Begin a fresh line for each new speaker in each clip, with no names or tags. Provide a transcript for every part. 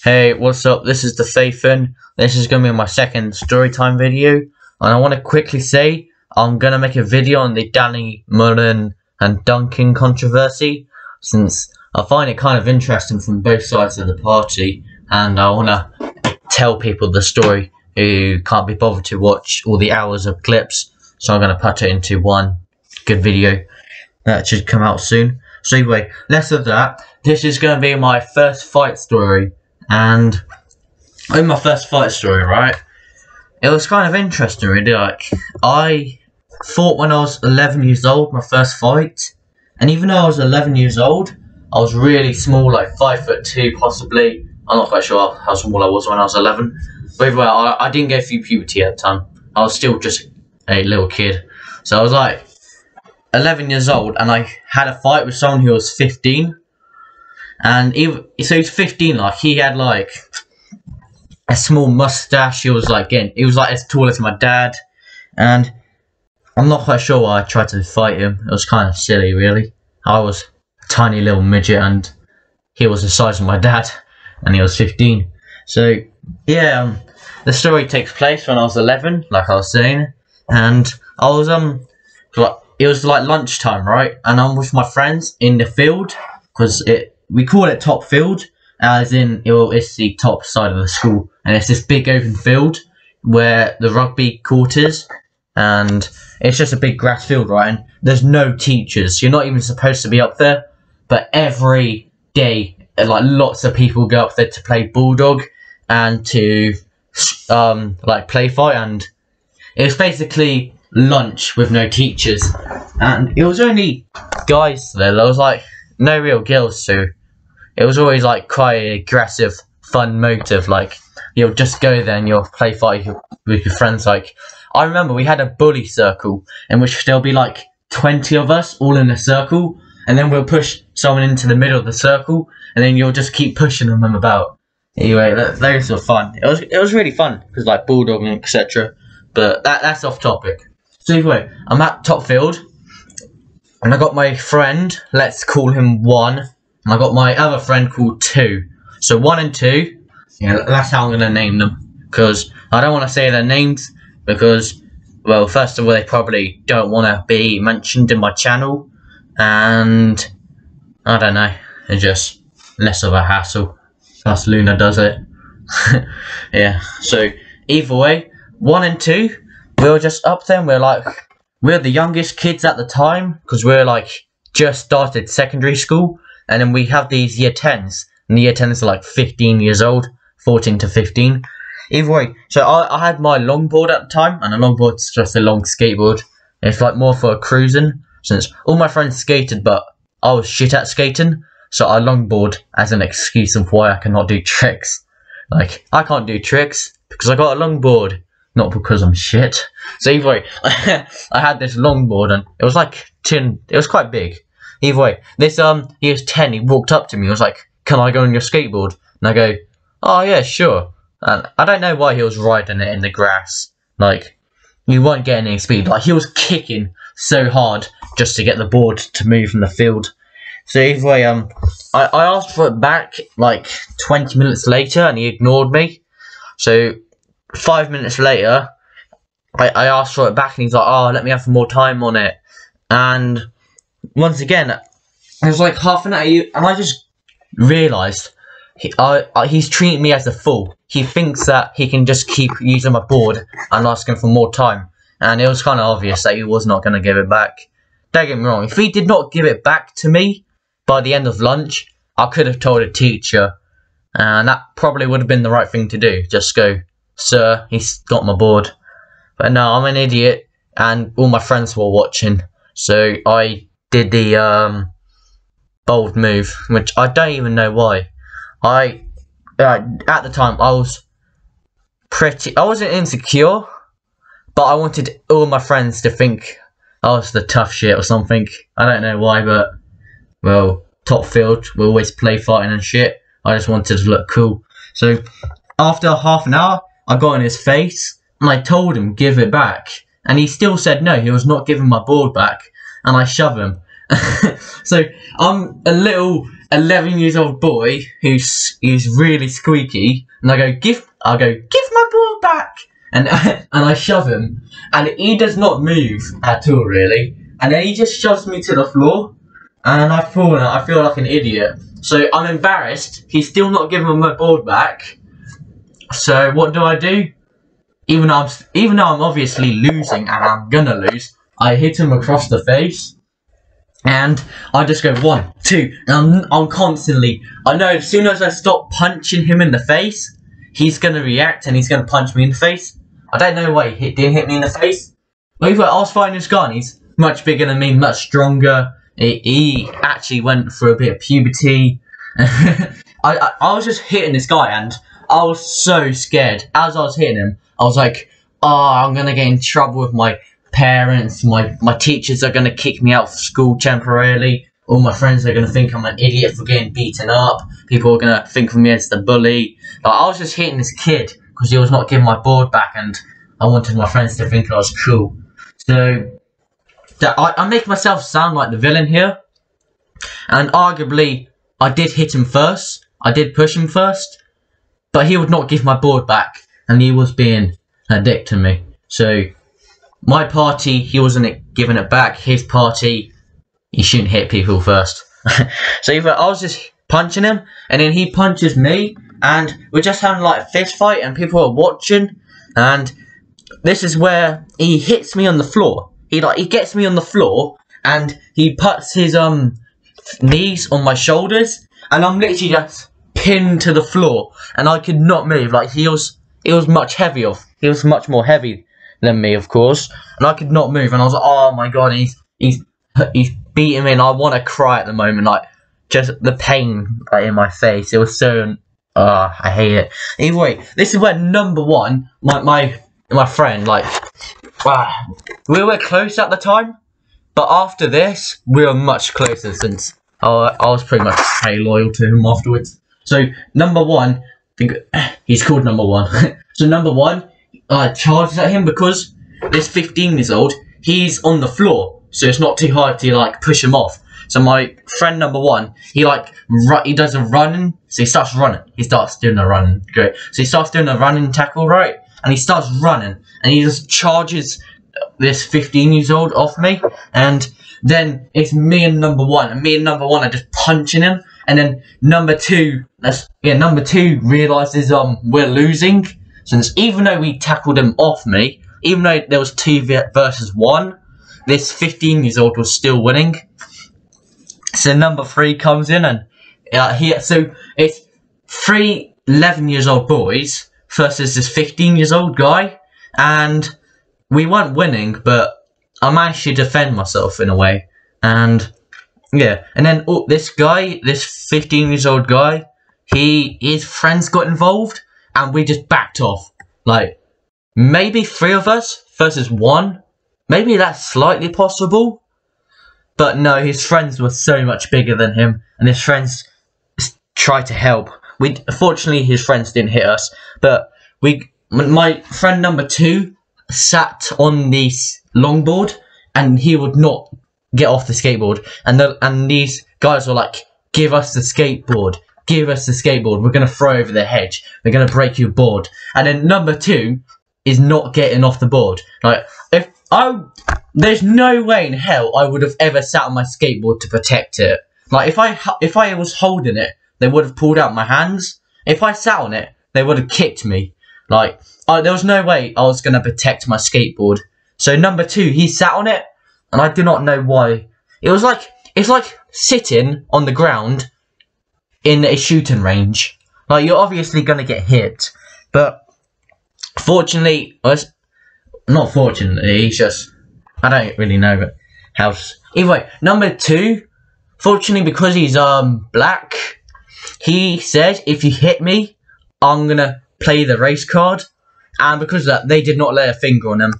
Hey, what's up? This is the Fathan. This is going to be my second storytime video, and I want to quickly say I'm going to make a video on the Danny Mullen and Duncan controversy, since I find it kind of interesting from both sides of the party, and I want to tell people the story who can't be bothered to watch all the hours of clips. So I'm going to put it into one good video that should come out soon. So anyway, less of that. This is going to be my first fight story. And in my first fight story, right, it was kind of interesting, really. Like, I fought when I was 11 years old, my first fight. And even though I was 11 years old, I was really small, like 5'2", possibly. I'm not quite sure how small I was when I was 11. But anyway, I didn't go through puberty at the time. I was still just a little kid. So I was like 11 years old, and I had a fight with someone who was 15. And so he's 15, like, he had like a small mustache. He was like as tall as my dad, and I'm not quite sure why I tried to fight him. It was kind of silly, really. I was a tiny little midget, and he was the size of my dad, and he was 15. So yeah, the story takes place when I was 11, like I was saying, and I was it was like lunchtime, right? And I'm with my friends in the field, because we call it top field, as in it's the top side of the school, and it's this big open field where the rugby court is, and it's just a big grass field, right? And there's no teachers. You're not even supposed to be up there, but every day, like, lots of people go up there to play bulldog and to like play fight, and it was basically lunch with no teachers, and it was only guys there. There was like no real girls, so it was always like quite an aggressive, fun motive. Like, you'll just go there and you'll play fight with your friends. Like, I remember we had a bully circle in which there'll be like 20 of us all in a circle, and then we'll push someone into the middle of the circle, and then you'll just keep pushing them about. Anyway, those were fun. It was really fun, because like bulldog and etc. But that's off topic. So anyway, I'm at top field, and I got my friend, let's call him 1, and I got my other friend called 2. So 1 and 2, yeah, that's how I'm going to name them, because I don't want to say their names, because, well, first of all, they probably don't want to be mentioned in my channel, and I don't know, it's just less of a hassle, plus Luna does it. Yeah, so either way, 1 and 2, we were just up there, and we're the youngest kids at the time, because we're like just started secondary school, and then we have these year 10s, and the year 10s are like 15 years old, 14 to 15. Either way, so I had my longboard at the time, and a longboard's just a long skateboard. It's like more for cruising, since all my friends skated, but I was shit at skating, so I longboard as an excuse of why I cannot do tricks. Like, I can't do tricks because I got a longboard, not because I'm shit. So either way, I had this longboard, and it was like it was quite big. Either way, he was 10, he walked up to me, he was like, "Can I go on your skateboard?" And I go, "Oh yeah, sure." And I don't know why he was riding it in the grass. Like, he wasn't getting any speed. Like, he was kicking so hard just to get the board to move from the field. So either way, I asked for it back like 20 minutes later, and he ignored me. So 5 minutes later, I asked for it back, and he's like, "Oh, let me have some more time on it." And once again, it was like half an hour, and I just realised he's treating me as a fool. He thinks that he can just keep using my board and asking for more time, and it was kind of obvious that he was not going to give it back. Don't get me wrong, if he did not give it back to me by the end of lunch, I could have told a teacher, and that probably would have been the right thing to do. Just go, "Sir, he's got my board." But no, I'm an idiot, and all my friends were watching, so I did the bold move, which I don't even know why. At the time, I wasn't insecure, but I wanted all my friends to think I was the tough shit or something. I don't know why, but, well, top field, we always play fighting and shit. I just wanted to look cool. So after half an hour, I got in his face, and I told him, "Give it back." And he still said no, he was not giving my board back, and I shove him. So I'm a little 11 years old boy who's really squeaky, and I go give my ball back, and and I shove him, and he does not move at all really, and then he just shoves me to the floor, and I feel like an idiot. So I'm embarrassed. He's still not giving me my ball back. So what do? Even though I'm obviously losing, and I'm gonna lose, I hit him across the face. And I just go 1, 2, and I'm constantly, I know as soon as I stop punching him in the face, he's going to react and he's going to punch me in the face. I don't know why he didn't hit me in the face. But I was fighting this guy and he's much bigger than me, much stronger. He actually went through a bit of puberty. I was just hitting this guy and I was so scared. As I was hitting him, I was like, oh, I'm going to get in trouble with my parents, my teachers are going to kick me out of school temporarily, all my friends are going to think I'm an idiot for getting beaten up, people are going to think of me as the bully. Like, I was just hitting this kid because he was not giving my board back and I wanted my friends to think I was cool. So I make myself sound like the villain here, and arguably I did hit him first, I did push him first, but he would not give my board back and he was being a dick to me. So my party, he wasn't giving it back. His party, he shouldn't hit people first. So I was just punching him, and then he punches me, and we're just having like a fist fight, and people are watching. And this is where he hits me on the floor. He gets me on the floor, and he puts his knees on my shoulders, and I'm literally just pinned to the floor, and I could not move. Like he was much heavier. He was much more heavy than me, of course, and I could not move, and I was like, oh my god, he's beating me, and I want to cry at the moment, like, just the pain in my face. It was so, I hate it. Anyway, this is where number 1, my friend, like, we were close at the time, but after this, we were much closer since I was pretty much loyal to him afterwards. So, number 1, he's called number 1, so number 1, charges at him because this 15 years old, he's on the floor, so it's not too hard to like push him off. So my friend number 1, he does a running, so he starts running. He starts doing a running, great. So he starts doing a running tackle, right? And he starts running, and he just charges this 15 years old off me, and then it's me and number 1, and me and number 1 are just punching him, and then number 2, number 2 realizes we're losing. Since even though we tackled him off me, even though there was 2 versus 1, this 15 years old was still winning. So number 3 comes in, and so it's 3 11 years old boys versus this 15 years old guy, and we weren't winning, but I managed to defend myself in a way. And yeah, and then this 15 years old guy, his friends got involved. And we just backed off. Like, maybe 3 of us versus 1. Maybe that's slightly possible. But no, his friends were so much bigger than him. And his friends tried to help. Fortunately, his friends didn't hit us. But my friend number 2 sat on the longboard. And he would not get off the skateboard. And these guys were like, give us the skateboard. Give us the skateboard, we're going to throw over the hedge, we're going to break your board. And then number 2 is not getting off the board. Like, there's no way in hell I would have ever sat on my skateboard to protect it. Like, if I was holding it, they would have pulled out my hands. If I sat on it, they would have kicked me. Like, there was no way I was going to protect my skateboard. So number 2, he sat on it, and I do not know why. It's like sitting on the ground in a shooting range. Like, you're obviously going to get hit. But fortunately, not fortunately, it's just, I don't really know how. Anyway, number 2, fortunately, because he's black, he said, if you hit me, I'm going to play the race card. And because of that, they did not lay a finger on him.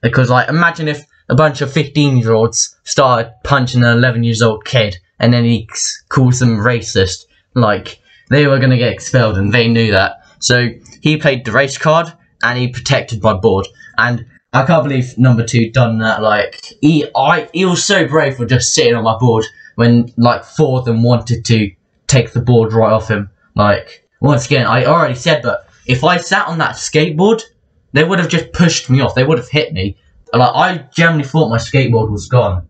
Because, like, imagine if a bunch of 15-year-olds started punching an 11-year-old kid, and then he calls them racist. Like, they were going to get expelled, and they knew that. So, he played the race card, and he protected my board. And I can't believe number 2 done that. Like, he was so brave for just sitting on my board when, like, 4 of them wanted to take the board right off him. Like, once again, I already said, but if I sat on that skateboard, they would have just pushed me off. They would have hit me. Like, I genuinely thought my skateboard was gone.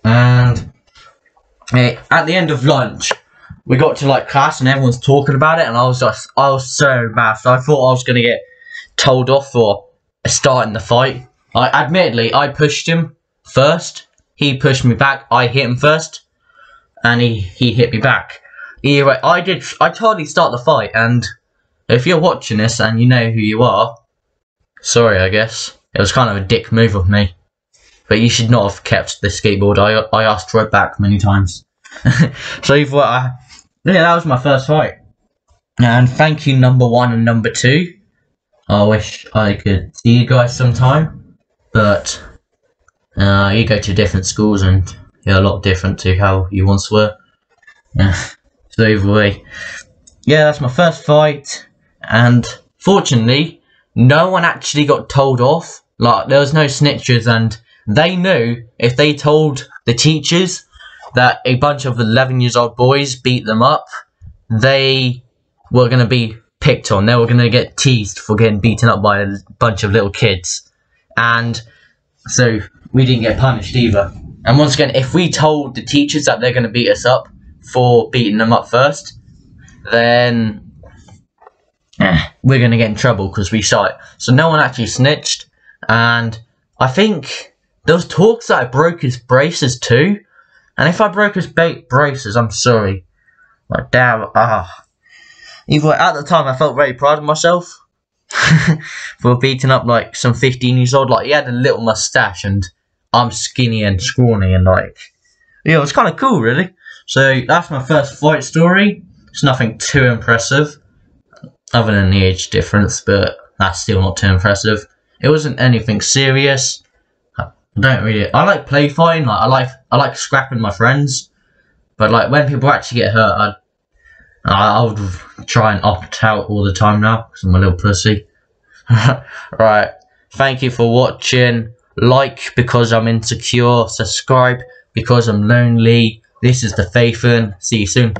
And at the end of lunch, we got to like class and everyone's talking about it, and I was so embarrassed. I thought I was gonna get told off for starting the fight. Admittedly, I pushed him first. He pushed me back. I hit him first, and he hit me back. Either way, I totally start the fight, and if you're watching this and you know who you are, sorry, I guess. It was kind of a dick move of me. But you should not have kept the skateboard. I asked for it back many times. So either way, yeah, that was my first fight. And thank you, number 1 and number 2. I wish I could see you guys sometime. But you go to different schools and you're a lot different to how you once were. So either way, yeah, that's my first fight. And fortunately, no one actually got told off. Like, there was no snitches, and they knew if they told the teachers that a bunch of 11-year-old boys beat them up, they were going to be picked on. They were going to get teased for getting beaten up by a bunch of little kids. And so we didn't get punished either. And once again, if we told the teachers that they're going to beat us up for beating them up first, then we're going to get in trouble because we saw it. So no one actually snitched. And I think there was talks that I broke his braces too. And if I broke his braces, I'm sorry. Like, damn, Either way, at the time, I felt very proud of myself for beating up, like, some 15-year-old. Like, he had a little mustache, and I'm skinny and scrawny, and, like, yeah, it was kind of cool, really. So, that's my first fight story. It's nothing too impressive, other than the age difference, but that's still not too impressive. It wasn't anything serious. I like play fighting. Like, I like scrapping my friends, but like when people actually get hurt, I would try and opt out all the time now because I'm a little pussy. Right. Thank you for watching. Like because I'm insecure. Subscribe because I'm lonely. This is the Faithin. See you soon.